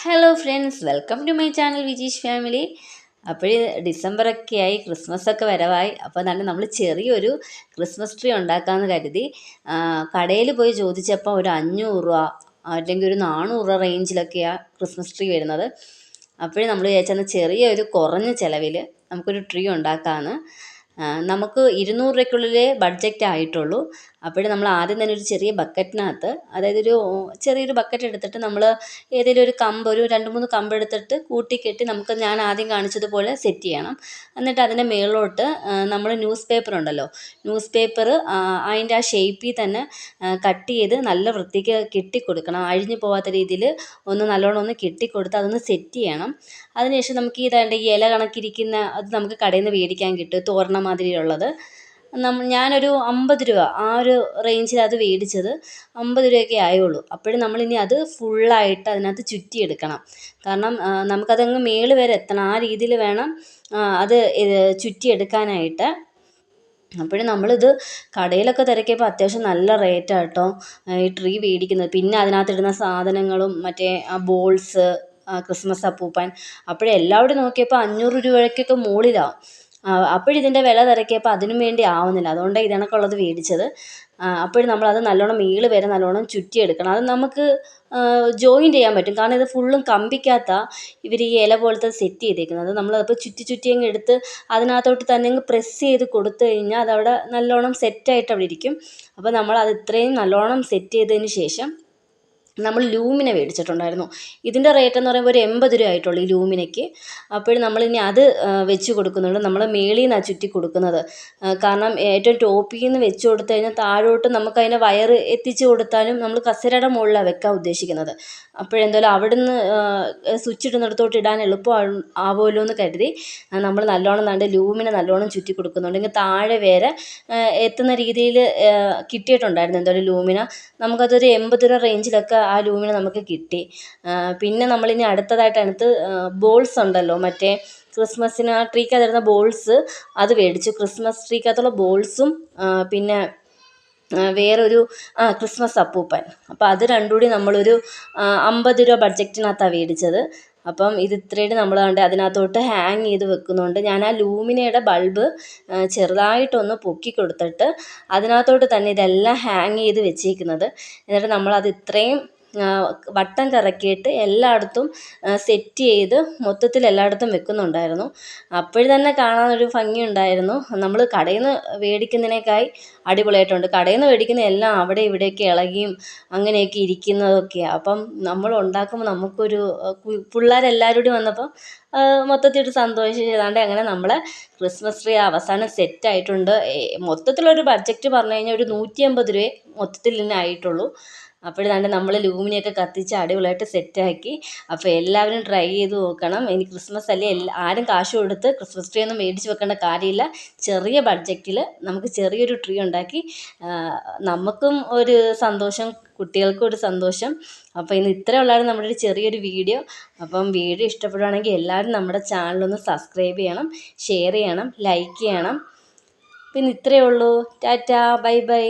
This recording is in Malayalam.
Hello friends, welcome to my channel Vijeesh family. അപ്പോൾ ഡിസംബറൊക്കെ ആയി, ക്രിസ്മസൊക്കെ വരവായി. അപ്പോൾ തന്നെ നമ്മൾ ചെറിയൊരു ക്രിസ്മസ് ട്രീ ഉണ്ടാക്കാമെന്ന് കരുതി കടയിൽ പോയി ചോദിച്ചപ്പോൾ ഒരു 500 രൂപ അല്ലെങ്കിൽ ഒരു 400 രൂപ റേഞ്ചിലൊക്കെയാണ് ക്രിസ്മസ് ട്രീ വരുന്നത്. അപ്പോഴും നമ്മൾ വിചാരിച്ചെന്ന് ചെറിയൊരു കുറഞ്ഞ ചിലവിൽ നമുക്കൊരു ട്രീ ഉണ്ടാക്കാമെന്ന്. നമുക്ക് 200 രൂപയ്ക്കുള്ളിലേ ബഡ്ജറ്റ് ആയിട്ടുള്ളൂ. അപ്പോൾ നമ്മൾ ആദ്യം തന്നെ ഒരു ചെറിയ ബക്കറ്റിനകത്ത്, അതായത് ചെറിയൊരു ബക്കറ്റ് എടുത്തിട്ട് നമ്മൾ ഏതെങ്കിലും ഒരു കമ്പ്, ഒരു 2-3 കമ്പ് എടുത്തിട്ട് കൂട്ടിക്കെട്ടി ഞാൻ ആദ്യം കാണിച്ചതുപോലെ സെറ്റ് ചെയ്യണം. എന്നിട്ട് അതിൻ്റെ മുകളിലോട്ട് നമ്മൾ ന്യൂസ് പേപ്പർ ഉണ്ടല്ലോ, ന്യൂസ് പേപ്പർ അതിൻ്റെ ആ ഷേപ്പിൽ തന്നെ കട്ട് ചെയ്ത് നല്ല വൃത്തിക്ക് കെട്ടിക്കൊടുക്കണം. അഴിഞ്ഞു പോകാത്ത രീതിയിൽ നല്ലോണം ഒന്ന് കെട്ടിക്കൊടുത്ത് അതൊന്ന് സെറ്റ് ചെയ്യണം. അതിനുശേഷം നമുക്ക് ഈ ഇല കണക്കിരിക്കുന്ന അത് നമുക്ക് കടയിൽ നിന്ന് മേടിക്കാൻ കിട്ടും, തോരണ മാതിരിയുള്ളത്. ഞാനൊരു 50 രൂപ ആ ഒരു റേഞ്ചിൽ അത് മേടിച്ചത്. 50 രൂപയൊക്കെ ആയുള്ളൂ. അപ്പോഴും നമ്മളിനി അത് ഫുള്ളായിട്ട് അതിനകത്ത് ചുറ്റിയെടുക്കണം. കാരണം നമുക്കതങ്ങ് മേള് വരെ എത്തണം, ആ രീതിയിൽ വേണം അത് ചുറ്റിയെടുക്കാനായിട്ട്. അപ്പോഴും നമ്മളിത് കടയിലൊക്കെ തിരക്കിയപ്പോൾ അത്യാവശ്യം നല്ല റേറ്റാണ് കേട്ടോ ഈ ട്രീ മേടിക്കുന്നത്. പിന്നെ അതിനകത്തിടുന്ന സാധനങ്ങളും മറ്റേ ആ ബോൾസ്, ക്രിസ്മസ് അപ്പൂപ്പൻ, അപ്പോഴെല്ലാവരും നോക്കിയപ്പോൾ 500 രൂപയ്ക്കൊക്കെ മുകളിലാവും. അപ്പോഴിതിൻ്റെ വില തിരക്കിയപ്പോൾ അതിനും വേണ്ടി ആവുന്നില്ല. അതുകൊണ്ടാണ് ഇതിനൊക്കെയുള്ളത് മേടിച്ചത്. അപ്പോഴും നമ്മളത് നല്ലോണം മേള് വരെ നല്ലോണം ചുറ്റിയെടുക്കണം. അത് നമുക്ക് ജോയിൻ ചെയ്യാൻ പറ്റും. കാരണം ഇത് ഫുള്ളും കമ്പിക്കകത്താണ് ഇവർ ഈ ഇല പോലത്തെ സെറ്റ് ചെയ്തേക്കുന്നത്. നമ്മളതപ്പോൾ ചുറ്റി അങ്ങ് എടുത്ത് അതിനകത്തോട്ട് തന്നെ അങ്ങ് പ്രസ് ചെയ്ത് കൊടുത്തു കഴിഞ്ഞാൽ അതവിടെ നല്ലോണം സെറ്റായിട്ട് അവിടെ ഇരിക്കും. അപ്പോൾ നമ്മളത് ഇത്രയും നല്ലോണം സെറ്റ് ചെയ്തതിന് ശേഷം നമ്മൾ ലൂമിന മേടിച്ചിട്ടുണ്ടായിരുന്നു. ഇതിൻ്റെ റേറ്റ് എന്ന് പറയുമ്പോൾ ഒരു 80 രൂപ ആയിട്ടുള്ളൂ ഈ ലൂമിനയ്ക്ക്. അപ്പോഴും നമ്മളിനി അത് വെച്ച് കൊടുക്കുന്നുണ്ട്. നമ്മൾ മേളിൽ നിന്നാണ് ചുറ്റി കൊടുക്കുന്നത്. കാരണം ഏറ്റവും ടോപ്പിൽ നിന്ന് വെച്ച് കൊടുത്തു കഴിഞ്ഞാൽ താഴോട്ട് നമുക്കതിൻ്റെ വയറ് എത്തിച്ച് കൊടുത്താലും നമ്മൾ കസേരയുടെ മുകളിലാണ് വെക്കാൻ ഉദ്ദേശിക്കുന്നത്. അപ്പോഴെന്തായാലും അവിടുന്ന് സ്വിച്ച് ഇടുന്നിടത്തോട്ട് ഇടാൻ എളുപ്പം ആവുമല്ലോ എന്ന് കരുതി നമ്മൾ നല്ലോണം ലൂമിന നല്ലോണം ചുറ്റി കൊടുക്കുന്നുണ്ട്. ഇങ്ങനെ താഴെ വരെ എത്തുന്ന രീതിയിൽ കിട്ടിയിട്ടുണ്ടായിരുന്നു എന്തായാലും ലൂമിന. നമുക്കതൊരു 80 രൂപ റേഞ്ചിലൊക്കെ ആ ലൂമിന നമുക്ക് കിട്ടി. പിന്നെ നമ്മളിനി അടുത്തതായിട്ട് ബോൾസ് ഉണ്ടല്ലോ, മറ്റേ ക്രിസ്മസിന് ആ ട്രീക്കകത്തിടുന്ന ബോൾസ്, അത് മേടിച്ചു. ക്രിസ്മസ് ട്രീക്കകത്തുള്ള ബോൾസും പിന്നെ വേറൊരു ക്രിസ്മസ് അപ്പൂപ്പൻ. അപ്പോൾ അത് രണ്ടും കൂടി നമ്മളൊരു 50 രൂപ ബഡ്ജറ്റിനകത്താണ് മേടിച്ചത്. അപ്പം ഇത് ഇത്രയും നമ്മൾ അതിനകത്തോട്ട് ഹാങ് ചെയ്ത് വെക്കുന്നുണ്ട്. ഞാൻ ആ ലൂമിനയുടെ ബൾബ് ചെറുതായിട്ടൊന്ന് പൊക്കി കൊടുത്തിട്ട് അതിനകത്തോട്ട് തന്നെ ഇതെല്ലാം ഹാങ് ചെയ്ത് വെച്ചേക്കുന്നത്. എന്നിട്ട് നമ്മളത് ഇത്രയും വട്ടം കറക്കിയിട്ട് എല്ലായിടത്തും സെറ്റ് ചെയ്ത് മൊത്തത്തിൽ എല്ലായിടത്തും വെക്കുന്നുണ്ടായിരുന്നു. അപ്പോഴും തന്നെ കാണാനൊരു ഭംഗിയുണ്ടായിരുന്നു. നമ്മൾ കടയിൽ നിന്ന് മേടിക്കുന്നതിനേക്കായി അടിപൊളിയായിട്ടുണ്ട്. കടയിൽ നിന്ന് മേടിക്കുന്ന എല്ലാം അവിടെ ഇവിടെയൊക്കെ ഇളകിയും അങ്ങനെയൊക്കെ ഇരിക്കുന്നതൊക്കെയാണ്. അപ്പം നമ്മൾ ഉണ്ടാക്കുമ്പോൾ നമുക്കൊരു പിള്ളേരെല്ലാവരും കൂടി വന്നപ്പോൾ മൊത്തത്തിൽ ഒരു സന്തോഷം. ഏതാണ്ട് അങ്ങനെ നമ്മളെ ക്രിസ്മസ് ട്രീ അവസാനം സെറ്റായിട്ടുണ്ട്. മൊത്തത്തിലൊരു ബഡ്ജറ്റ് പറഞ്ഞു കഴിഞ്ഞാൽ ഒരു 150 രൂപയെ മൊത്തത്തിൽ തന്നെ ആയിട്ടുള്ളൂ. അപ്പോഴാണ്ട് നമ്മൾ ലൂമിനിയൊക്കെ കത്തിച്ച് അടിപൊളിയായിട്ട് സെറ്റാക്കി. അപ്പോൾ എല്ലാവരും ട്രൈ ചെയ്ത് നോക്കണം. ഇനി ക്രിസ്മസ് അല്ലേ, ആരും കാശ് കൊടുത്ത് ക്രിസ്മസ് ട്രീ ഒന്നും മേടിച്ച് വെക്കേണ്ട കാര്യമില്ല. ചെറിയ ബഡ്ജറ്റിൽ നമുക്ക് ചെറിയൊരു ട്രീ ഉണ്ടാക്കി നമുക്കും ഒരു സന്തോഷം, കുട്ടികൾക്കും ഒരു സന്തോഷം. അപ്പോൾ ഇന്ന് ഇത്രയേ ഉള്ളായിരുന്നു നമ്മുടെ ഒരു ചെറിയൊരു വീഡിയോ. അപ്പം വീഡിയോ ഇഷ്ടപ്പെടുകയാണെങ്കിൽ എല്ലാവരും നമ്മുടെ ചാനലൊന്ന് സബ്സ്ക്രൈബ് ചെയ്യണം, ഷെയർ ചെയ്യണം, ലൈക്ക് ചെയ്യണം. പിന്നെ ഇത്രയേ ഉള്ളൂ. Tata, bye bye.